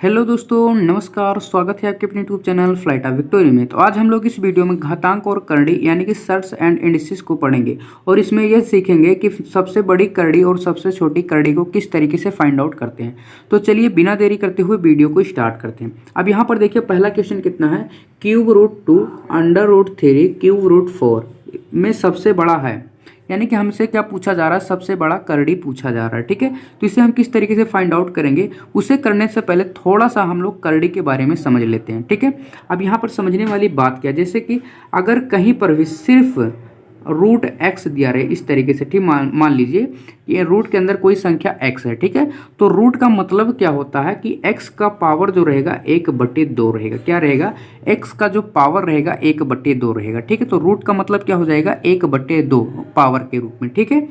Hello दोस्तों, नमस्कार। स्वागत है आपके अपने YouTube channel flight of victory में। तो आज हम लोग इस वीडियो में घातांक और करड़ी यानी कि सर्ट्स एंड इंडिसेस को पढ़ेंगे और इसमें यह सीखेंगे कि सबसे बड़ी करड़ी और सबसे छोटी करड़ी को किस तरीके से फाइंड आउट करते हैं। तो चलिए बिना देरी करते हुए वीडियो को स्टार्ट करते हैं। अब यहाँ पर देखिए पहला क्वेश्चन कितना है, ³ रूट 2 अंडर रूट 3 ³ रूट 4 में सबसे बड़ा है, यानी कि हमसे क्या पूछा जा रहा है, सबसे बड़ा करड़ी पूछा जा रहा है। ठीक है, तो इसे हम किस तरीके से फाइंड आउट करेंगे, उसे करने से पहले थोड़ा सा हम लोग करड़ी के बारे में समझ लेते हैं। ठीक है, अब यहाँ पर समझने वाली बात क्या है, जैसे कि अगर कहीं पर भी सिर्फ रूट x दिया रहे इस तरीके से, ठीक, मान लीजिए ये रूट के अंदर कोई संख्या x है। ठीक है, तो रूट का मतलब क्या होता है कि x का पावर जो रहेगा 1/2 रहेगा। क्या रहेगा, x का जो पावर रहेगा 1/2 रहेगा। ठीक है, तो रूट का मतलब क्या हो जाएगा, 1/2 पावर के रूप में। ठीक है,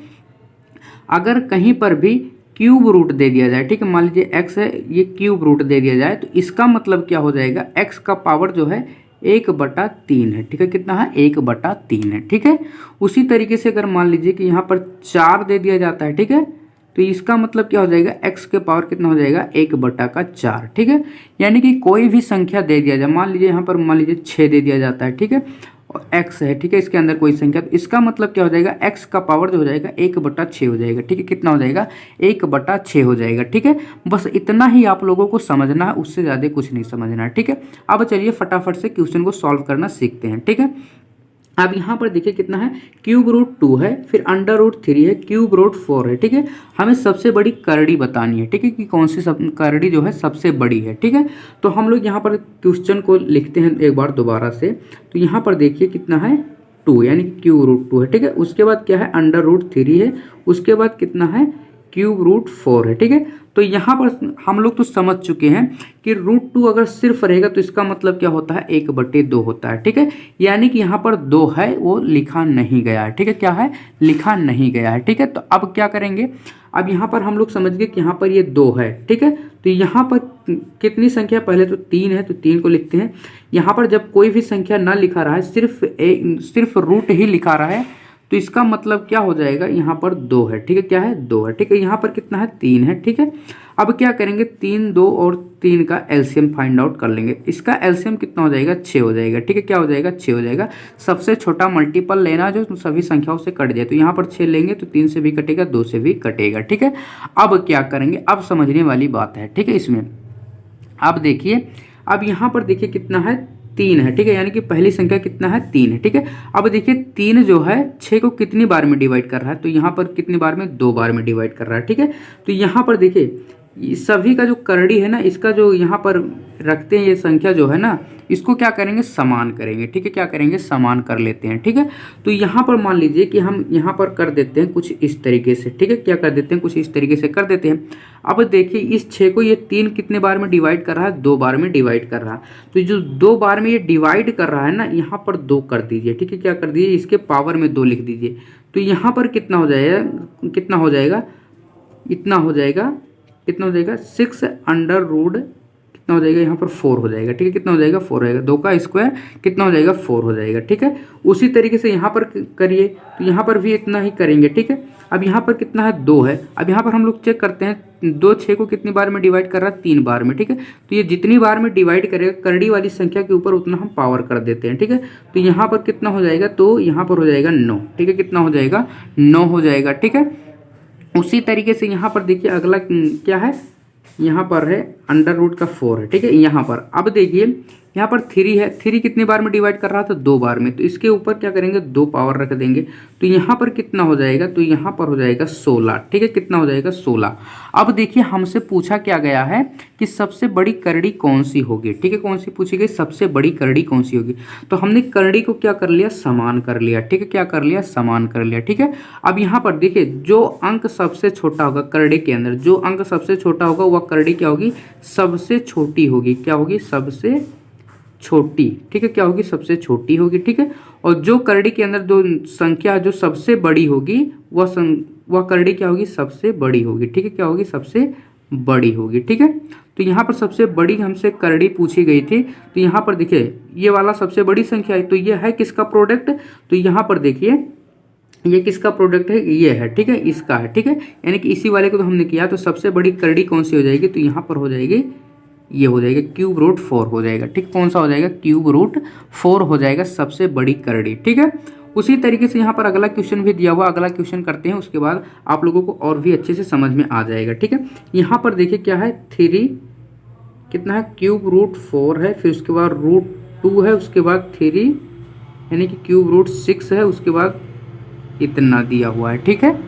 अगर कहीं पर भी क्यूब रूट दे दिया जाए, ठीक है, मान लीजिए x है, ये क्यूब रूट दे दिया जाए, तो इसका मतलब क्या हो जाएगा, x का पावर जो है 1/3 है। ठीक है, कितना है, 1/3 है। ठीक है, उसी तरीके से अगर मान लीजिए कि यहाँ पर 4 दे दिया जाता है, ठीक है, तो इसका मतलब क्या हो जाएगा, x के पावर कितना हो जाएगा, 1/4। ठीक है, यानी कि कोई भी संख्या दे दिया जाए, मान लीजिए यहाँ पर मान लीजिए 6 दे दिया जाता है, ठीक है, और x है, ठीक है, इसके अंदर कोई संख्या, तो इसका मतलब क्या हो जाएगा, x का पावर जो हो जाएगा 1/6 हो जाएगा। ठीक है, कितना हो जाएगा, 1/6 हो जाएगा। ठीक है, बस इतना ही आप लोगों को समझना है, उससे ज़्यादा कुछ नहीं समझना है। ठीक है, अब चलिए फटाफट से क्वेश्चन को सॉल्व करना सीखते हैं। ठीक है, अब यहाँ पर देखिए कितना है, ³ रूट 2 है, फिर अंडर रूट 3 है, ³ रूट 4 है। ठीक है, हमें सबसे बड़ी करड़ी बतानी है। ठीक है, कि कौन सी करड़ी जो है सबसे बड़ी है। ठीक है, तो हम लोग यहाँ पर क्वेश्चन को लिखते हैं एक बार दोबारा से। तो यहाँ पर देखिए कितना है, 2, यानी ³ रूट 2 है। ठीक है, उसके बाद क्या है, अंडर रूट 3 है, उसके बाद कितना है, ³ रूट 4 है। ठीक है, तो यहाँ पर हम लोग तो समझ चुके हैं कि √2 अगर सिर्फ रहेगा तो इसका मतलब क्या होता है, 1/2 होता है। ठीक है, यानी कि यहाँ पर 2 है, वो लिखा नहीं गया है। ठीक है, क्या है, लिखा नहीं गया है। ठीक है, तो अब क्या करेंगे, अब यहाँ पर हम लोग समझ गए कि यहाँ पर ये 2 है। ठीक है, तो यहाँ पर कितनी संख्या, पहले तो 3 है, तो 3 को लिखते हैं। यहाँ पर जब कोई भी संख्या ना लिखा रहा है, सिर्फ रूट ही लिखा रहा है, तो इसका मतलब क्या हो जाएगा, यहाँ पर 2 है। ठीक है, क्या है, 2 है। ठीक है, यहाँ पर कितना है, 3 है। ठीक है, अब क्या करेंगे, 3, 2 और 3 का एलसीएम फाइंड आउट कर लेंगे। इसका एलसीएम कितना हो जाएगा, 6 हो जाएगा। ठीक है, क्या हो जाएगा, 6 हो जाएगा। सबसे छोटा मल्टीपल लेना जो सभी संख्याओं से कट जाए, तो यहाँ पर 6 लेंगे तो 3 से भी कटेगा, 2 से भी कटेगा। ठीक है, अब क्या करेंगे, अब समझने वाली बात है। ठीक है, इसमें अब देखिए, अब यहाँ पर देखिए कितना है, 3 है। ठीक है, यानी कि पहली संख्या कितना है, 3 है। ठीक है, अब देखिए 3 जो है 6 को कितनी बार में डिवाइड कर रहा है, तो यहाँ पर कितनी बार में, 2 बार में डिवाइड कर रहा है। ठीक है, तो यहाँ पर देखिए सभी का जो करड़ी है ना, इसका जो यहाँ पर रखते हैं ये संख्या जो है ना, इसको क्या करेंगे, समान करेंगे। ठीक है, क्या करेंगे, समान कर लेते हैं। ठीक है, तो यहाँ पर मान लीजिए कि हम यहाँ पर कर देते हैं कुछ इस तरीके से। ठीक है, क्या कर देते हैं, कुछ इस तरीके से कर देते हैं। अब देखिए इस 6 को ये 3 कितने बार में डिवाइड कर रहा है, 2 बार में डिवाइड कर रहा है। तो जो 2 बार में ये डिवाइड कर रहा है ना, यहाँ पर 2 कर दीजिए। ठीक है, क्या कर दीजिए, इसके पावर में 2 लिख दीजिए। तो यहाँ पर कितना हो जाएगा, कितना हो जाएगा, इतना हो जाएगा, कितना हो जाएगा, 6 अंडर रूट, कितना हो जाएगा, यहाँ पर 4 हो जाएगा। ठीक है, कितना हो जाएगा, 4 हो जाएगा। 2 का स्क्वायर कितना हो जाएगा, 4 हो जाएगा। ठीक है, उसी तरीके से यहाँ पर करिए, तो यहाँ पर भी इतना ही करेंगे। ठीक है, अब यहाँ पर कितना है, 2 है। अब यहाँ पर हम लोग चेक करते हैं, 2 6 को कितनी बार में डिवाइड कर रहा है, 3 बार में। ठीक है, तो ये जितनी बार में डिवाइड करेगा करड़ी वाली संख्या के ऊपर, उतना हम पावर कर देते हैं। ठीक है, तो यहाँ पर कितना हो जाएगा, तो यहाँ पर हो जाएगा 9। ठीक है, कितना हो जाएगा, 9 हो जाएगा। ठीक है, उसी तरीके से यहाँ पर देखिए अगला क्या है, यहाँ पर है अंडर रूट का 4 है। ठीक है, यहाँ पर अब देखिए यहाँ पर 3 है, 3 कितनी बार में डिवाइड कर रहा था, 2 बार में, तो इसके ऊपर क्या करेंगे, 2 पावर रख देंगे। तो यहाँ पर कितना हो जाएगा, तो यहाँ पर हो जाएगा 16। ठीक है, कितना हो जाएगा, 16। अब देखिए हमसे पूछा क्या गया है कि सबसे बड़ी करड़ी कौन सी होगी। ठीक है, कौन सी पूछी गई, सबसे बड़ी करड़ी कौन सी होगी। तो हमने करड़ी को क्या कर लिया, समान कर लिया। ठीक है, क्या कर लिया, समान कर लिया। ठीक है, अब यहाँ पर देखिए जो अंक सबसे छोटा होगा करड़ी के अंदर, जो अंक सबसे छोटा होगा वह करड़ी क्या होगी, सबसे छोटी होगी। क्या होगी, सबसे छोटी। ठीक है, क्या होगी, सबसे छोटी होगी। ठीक है, और जो करड़ी के अंदर जो संख्या जो सबसे बड़ी होगी वह करड़ी क्या होगी, सबसे बड़ी होगी। ठीक है, क्या होगी, सबसे बड़ी होगी। ठीक है, तो यहाँ पर सबसे बड़ी हमसे करड़ी पूछी गई थी, तो यहाँ पर देखिए ये वाला सबसे बड़ी संख्या है, तो ये है किसका प्रोडक्ट, तो यहाँ पर देखिए ये किसका प्रोडक्ट है, ये है। ठीक है, इसका है। ठीक है, यानी कि इसी वाले को तो हमने किया, तो सबसे बड़ी करड़ी कौन सी हो जाएगी, तो यहाँ पर हो जाएगी ये हो जाएगा क्यूब रूट 4 हो जाएगा। ठीक, कौन सा हो जाएगा? क्यूब रूट 4 हो जाएगा सबसे बड़ी करड़ी। ठीक है, उसी तरीके से यहाँ पर अगला क्वेश्चन भी दिया हुआ, अगला क्वेश्चन करते हैं, उसके बाद आप लोगों को और भी अच्छे से समझ में आ जाएगा। ठीक है, यहाँ पर देखिए क्या है, 3 कितना है, क्यूब रूट 4 है, फिर उसके बाद रूट 2 है, उसके बाद 3 यानी कि क्यूब रूट 6 है, उसके बाद इतना दिया हुआ है। ठीक है,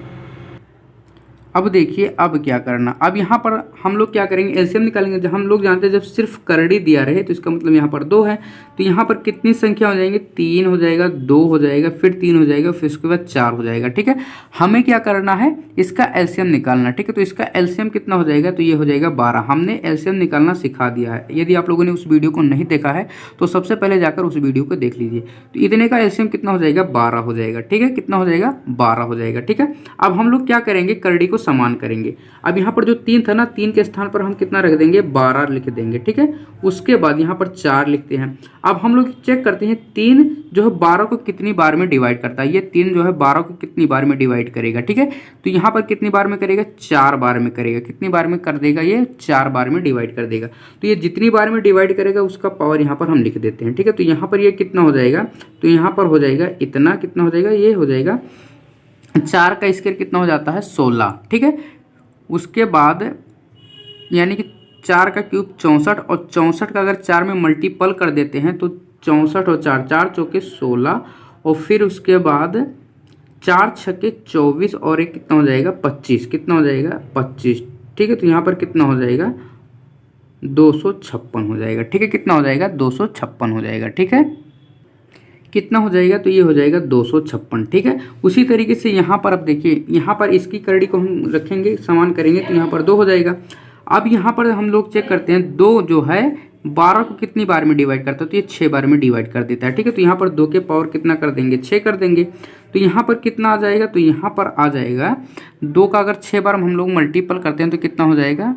अब देखिए अब क्या करना, अब यहाँ पर हम लोग क्या करेंगे, एलसीएम निकालेंगे। जब हम लोग जानते हैं जब सिर्फ करड़ी दिया रहे तो इसका मतलब यहाँ पर 2 है, तो यहाँ पर कितनी संख्या हो जाएंगे, 3 हो जाएगा, 2 हो जाएगा, फिर 3 हो जाएगा, फिर उसके बाद 4 हो जाएगा। ठीक है, हमें क्या करना है, इसका एलसीएम निकालना। ठीक है, तो इसका एलसीएम कितना हो जाएगा, तो ये हो जाएगा 12। हमने एलसीएम निकालना सिखा दिया है। यदि आप लोगों ने उस वीडियो को नहीं देखा है तो सबसे पहले जाकर उस वीडियो को देख लीजिए। तो इतने का एलसीएम कितना हो जाएगा, 12 हो जाएगा। ठीक है, कितना हो जाएगा, 12 हो जाएगा। ठीक है, अब हम लोग क्या करेंगे, करड़ी को समान करेंगे। अब यहाँ पर जो 3 था ना, 3 के स्थान पर हम कितना रख देंगे, 12 लिख देंगे। ठीक है, उसके बाद यहाँ पर 4 लिखते हैं। अब हम लोग चेक करते हैं 3 जो है 12 को कितनी बार में डिवाइड करता है। ये 3 जो है 12 को कितनी बार में डिवाइड करेगा। ठीक है, तो यहाँ पर कितनी बार में करेगा, 4 बार में करेगा। कितनी बार में कर देगा, ये 4 बार में डिवाइड कर देगा। तो ये जितनी बार में डिवाइड करेगा उसका पावर यहाँ पर हम लिख देते हैं। ठीक है, तो यहाँ पर ये कितना हो जाएगा, तो यहाँ पर हो जाएगा इतना, कितना हो जाएगा, ये हो जाएगा 4 का स्क्वायर कितना हो जाता है, 16। ठीक है, उसके बाद यानी कि 4 का क्यूब 64, और 64 का अगर 4 में मल्टीपल कर देते हैं तो 64 और 4, 4 चौके 16, और फिर उसके बाद 4 छक्के 24, और एक कितना हो जाएगा, 25। कितना हो जाएगा, 25। ठीक है, तो यहाँ पर कितना हो जाएगा, 256 हो जाएगा। ठीक है, कितना हो जाएगा, 256 हो जाएगा। ठीक है, कितना हो जाएगा, तो ये हो जाएगा 256। ठीक है, उसी तरीके से यहाँ पर अब देखिए, यहाँ पर इसकी करड़ी को हम रखेंगे, समान करेंगे, तो यहाँ पर 2 हो जाएगा। अब यहाँ पर हम लोग चेक करते हैं 2 जो है 12 को कितनी बार में डिवाइड करता है, तो ये 6 बार में डिवाइड कर देता है। ठीक है, तो यहाँ पर 2 के पावर कितना कर देंगे, 6 कर देंगे। तो यहाँ पर कितना आ जाएगा, तो यहाँ पर आ जाएगा 2 का अगर 6 बार हम लोग मल्टीपल करते हैं तो कितना हो जाएगा,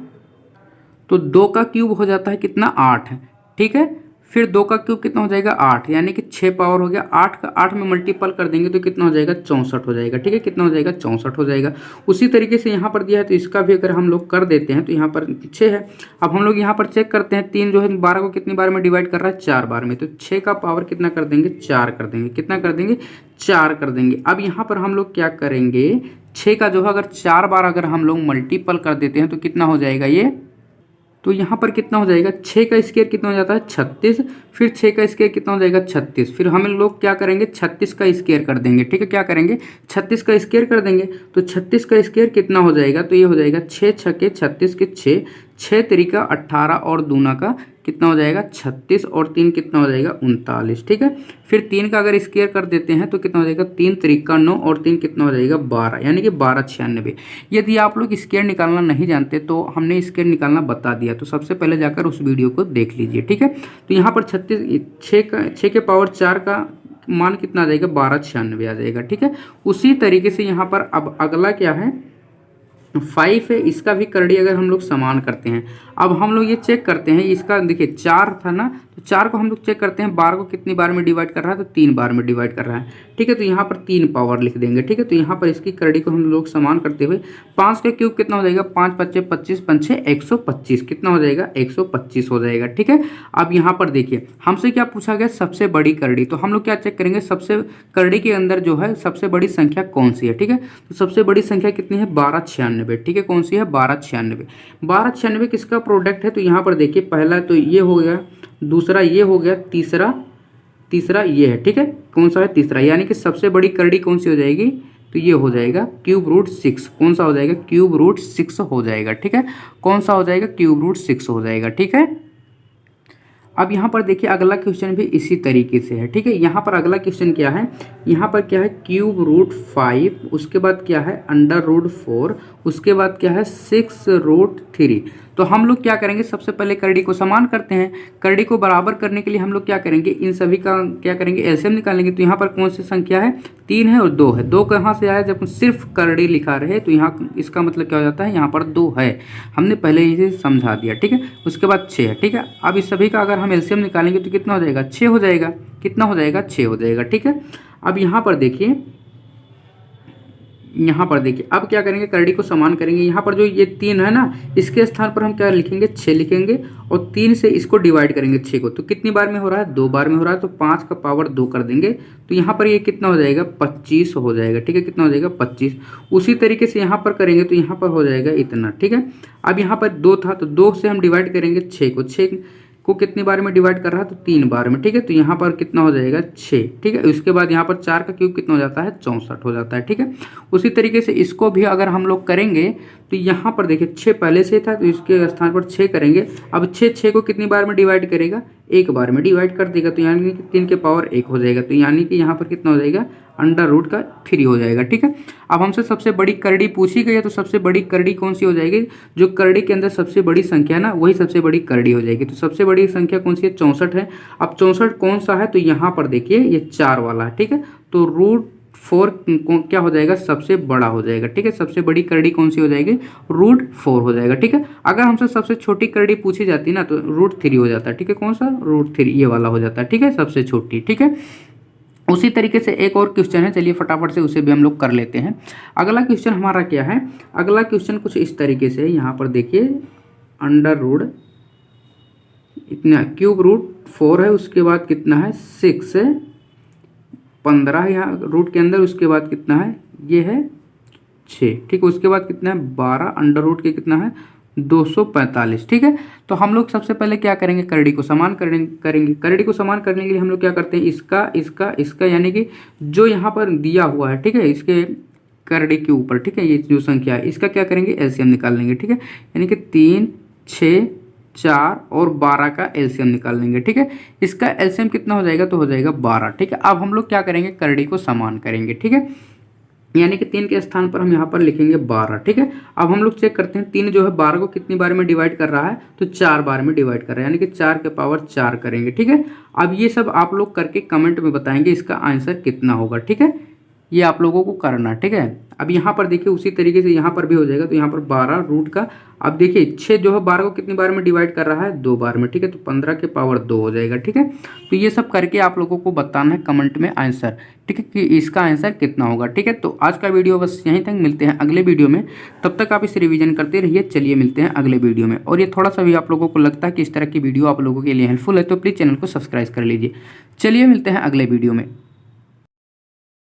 तो 2 का क्यूब हो जाता है कितना, 8। ठीक है, फिर 2 का क्यूब कितना हो जाएगा, 8, यानी कि 6 पावर हो गया। 8 का 8 में मल्टीपल कर देंगे तो कितना हो जाएगा, 64 हो जाएगा। ठीक है, कितना हो जाएगा, 64 हो जाएगा। उसी तरीके से यहाँ पर दिया है तो इसका भी अगर हम लोग कर देते हैं तो यहाँ पर 6 है। अब हम लोग यहाँ पर चेक करते हैं 3 जो है 12 को कितनी बार में डिवाइड कर रहा है, 4 बार में, तो 6 का पावर कितना कर देंगे, 4 कर देंगे। कितना कर देंगे, 4 कर देंगे। अब यहाँ पर हम लोग क्या करेंगे, 6 का जो है अगर 4 बार अगर हम लोग मल्टीपल कर देते हैं तो कितना हो जाएगा, ये तो यहाँ पर कितना हो जाएगा, 6 का स्क्वायर कितना हो जाता है, 36, फिर 6 का स्क्वायर कितना हो जाएगा, 36, फिर हम लोग क्या करेंगे, 36 का स्क्वायर कर देंगे। ठीक है, क्या करेंगे, 36 का स्क्वायर कर देंगे, तो 36 का स्क्वायर कितना हो जाएगा, तो ये हो जाएगा 6 छक्के 36 के 6, 6 तरीका 18, और दूना का कितना हो जाएगा, 36, और 3 कितना हो जाएगा, 39। ठीक है, फिर 3 का अगर स्क्वायर कर देते हैं तो कितना हो जाएगा, 3 तरीका 9, और 3 कितना हो जाएगा, 12, यानी कि 1296। यदि आप लोग स्क्वायर निकालना नहीं जानते तो हमने स्क्वायर निकालना बता दिया, तो सबसे पहले जाकर उस वीडियो को देख लीजिए। ठीक है, तो यहाँ पर 6 के पावर 4 का मान कितना आ जाएगा, 1296 आ जाएगा। ठीक है, उसी तरीके से यहाँ पर अब अगला क्या है, 5 है, इसका भी करड़ी अगर हम लोग समान करते हैं। अब हम लोग ये चेक करते हैं, इसका देखिए 4 था ना, तो 4 को हम लोग चेक करते हैं 12 को कितनी बार में डिवाइड कर रहा है, तो 3 बार में डिवाइड कर रहा है। ठीक है, तो यहाँ पर 3 पावर लिख देंगे। ठीक है, तो यहाँ पर इसकी करड़ी को हम लोग समान करते हुए 5 का क्यूब कितना हो जाएगा, 5 पच्चे 25, 5 6 125, कितना हो जाएगा, 125 हो जाएगा। ठीक है, अब यहाँ पर देखिए हमसे क्या पूछा गया, सबसे बड़ी करड़ी, तो हम लोग क्या चेक करेंगे, सबसे करड़ी के अंदर जो है सबसे बड़ी संख्या कौन सी है। ठीक है, तो सबसे बड़ी संख्या कितनी है, 1296। ठीक है, कौन सी है, 1296। 1296 किसका प्रोडक्ट है, तो यहाँ पर देखिए पहला तो ये हो गया, दूसरा ये हो गया, तीसरा ये है। ठीक है, कौन सा है, तीसरा, यानी कि सबसे बड़ी करड़ी कौन सी हो जाएगी, तो ये हो जाएगा क्यूब रूट 6। कौन सा हो जाएगा, क्यूब रूट 6 हो जाएगा। ठीक है, कौन सा हो जाएगा, क्यूब रूट 6 हो जाएगा। ठीक है, अब यहाँ पर देखिए अगला क्वेश्चन भी इसी तरीके से है। ठीक है, यहाँ पर अगला क्वेश्चन क्या है, यहाँ पर क्या है, क्यूब रूट 5, उसके बाद क्या है, अंडर रूट 4, उसके बाद क्या है, 6 रूट 3। तो हम लोग क्या करेंगे, सबसे पहले करड़ी को समान करते हैं। करड़ी को बराबर करने के लिए हम लोग क्या करेंगे, इन सभी का क्या करेंगे, एलसीएम निकालेंगे। तो यहाँ पर कौन सी संख्या है, 3 है और 2 है। 2 कहाँ से आया, जब सिर्फ करड़ी लिखा रहे तो यहाँ इसका मतलब क्या हो जाता है, यहाँ पर 2 है, हमने पहले इसे समझा दिया। ठीक है, उसके बाद 6 है। ठीक है, अब इस सभी का अगर हम एलसीएम निकालेंगे तो कितना हो जाएगा, 6 हो जाएगा। कितना हो जाएगा, 6 हो जाएगा। ठीक है, अब यहाँ पर देखिए यहाँ पर देखिए अब क्या करेंगे, करड़ी को समान करेंगे। यहाँ पर जो ये 3 है ना, इसके स्थान पर हम क्या लिखेंगे, 6 लिखेंगे और 3 से इसको डिवाइड करेंगे 6 को। तो कितनी बार में हो रहा है, 2 बार में हो रहा है, तो 5 का पावर 2 कर देंगे। तो यहाँ पर ये कितना हो जाएगा, 25 हो जाएगा। ठीक है, कितना हो जाएगा, 25। उसी तरीके से यहाँ पर करेंगे तो यहाँ पर हो जाएगा इतना। ठीक है, अब यहाँ पर 2 था तो 2 से हम डिवाइड करेंगे 6 को। 6 को कितनी बार में डिवाइड कर रहा है, तो 3 बार में। ठीक है, तो यहाँ पर कितना हो जाएगा, 6। ठीक है, उसके बाद यहाँ पर 4 का क्यूब कितना हो जाता है, 64 हो जाता है। ठीक है, उसी तरीके से इसको भी अगर हम लोग करेंगे तो यहाँ पर देखिए 6 पहले से था तो इसके स्थान पर 6 करेंगे। अब 6 को कितनी बार में डिवाइड करेगा, 1 बार में डिवाइड कर देगा। तो यानी कि 3 के पावर 1 हो जाएगा। तो यानी कि यहाँ पर कितना हो जाएगा, अंडर रूट का 3 हो जाएगा। ठीक है, अब हमसे सबसे बड़ी करड़ी पूछी गई है तो सबसे बड़ी करड़ी कौन सी हो जाएगी, जो करड़ी के अंदर सबसे बड़ी संख्या है ना, वही सबसे बड़ी करड़ी हो जाएगी। तो सबसे बड़ी संख्या कौन सी है, 64 है। अब 64 कौन सा है, तो यहाँ पर देखिए ये 4 वाला है। ठीक है, तो √4 क्या हो जाएगा, सबसे बड़ा हो जाएगा। ठीक है, सबसे बड़ी करड़ी कौन सी हो जाएगी, √4 हो जाएगा। ठीक है, अगर हमसे सबसे छोटी करड़ी पूछी जाती ना तो √3 हो जाता है। ठीक है, कौन सा, √3 ये वाला हो जाता है। ठीक है, सबसे छोटी। ठीक है, उसी तरीके से एक और क्वेश्चन है, चलिए फटाफट से उसे भी हम लोग कर लेते हैं। अगला क्वेश्चन हमारा क्या है, अगला क्वेश्चन कुछ इस तरीके से है। यहाँ पर देखिए अंडर रूट इतना, क्यूब √4 है, उसके बाद कितना है 6 है, 15 है यहाँ रूट के अंदर, उसके बाद कितना है, ये है 6। ठीक है, उसके बाद कितना है 12, अंडर रूट के कितना है 245। ठीक है, तो हम लोग सबसे पहले क्या करेंगे, करड़ी को समान करेंगे। करड़ी को समान करने के लिए हम लोग क्या करते हैं, इसका यानी कि जो यहाँ पर दिया हुआ है, ठीक है, इसके करड़ी के ऊपर, ठीक है, ये जो संख्या है इसका क्या करेंगे, एलसीएम निकाल लेंगे। ठीक है, यानी कि 3, 6, 4 और 12 का एलसीएम निकाल लेंगे। ठीक है, इसका एलसीएम कितना हो जाएगा, तो हो जाएगा 12। ठीक है, अब हम लोग क्या करेंगे, करड़ी को समान करेंगे। ठीक है, यानी कि 3 के स्थान पर हम यहाँ पर लिखेंगे 12। ठीक है, अब हम लोग चेक करते हैं 3 जो है 12 को कितनी बार में डिवाइड कर रहा है, तो 4 बार में डिवाइड कर रहा है, यानी कि 4 के पावर 4 करेंगे। ठीक है, अब ये सब आप लोग करके कमेंट में बताएंगे इसका आंसर कितना होगा। ठीक है, ये आप लोगों को करना। ठीक है, अब यहाँ पर देखिए उसी तरीके से यहाँ पर भी हो जाएगा। तो यहाँ पर 12 रूट का, अब देखिए 6 जो है 12 को कितनी बार में डिवाइड कर रहा है, 2 बार में। ठीक है, तो 15 के पावर 2 हो जाएगा। ठीक है, तो ये सब करके आप लोगों को बताना है कमेंट में आंसर। ठीक है, कि इसका आंसर कितना होगा। ठीक है, तो आज का वीडियो बस यहीं तक, मिलते हैं अगले वीडियो में। तब तक आप इसे रिवीजन करते रहिए। चलिए मिलते हैं अगले वीडियो में। और ये थोड़ा सा भी आप लोगों को लगता है कि इस तरह की वीडियो आप लोगों के लिए हेल्पफुल है तो प्लीज़ चैनल को सब्सक्राइब कर लीजिए। चलिए मिलते हैं अगले वीडियो में।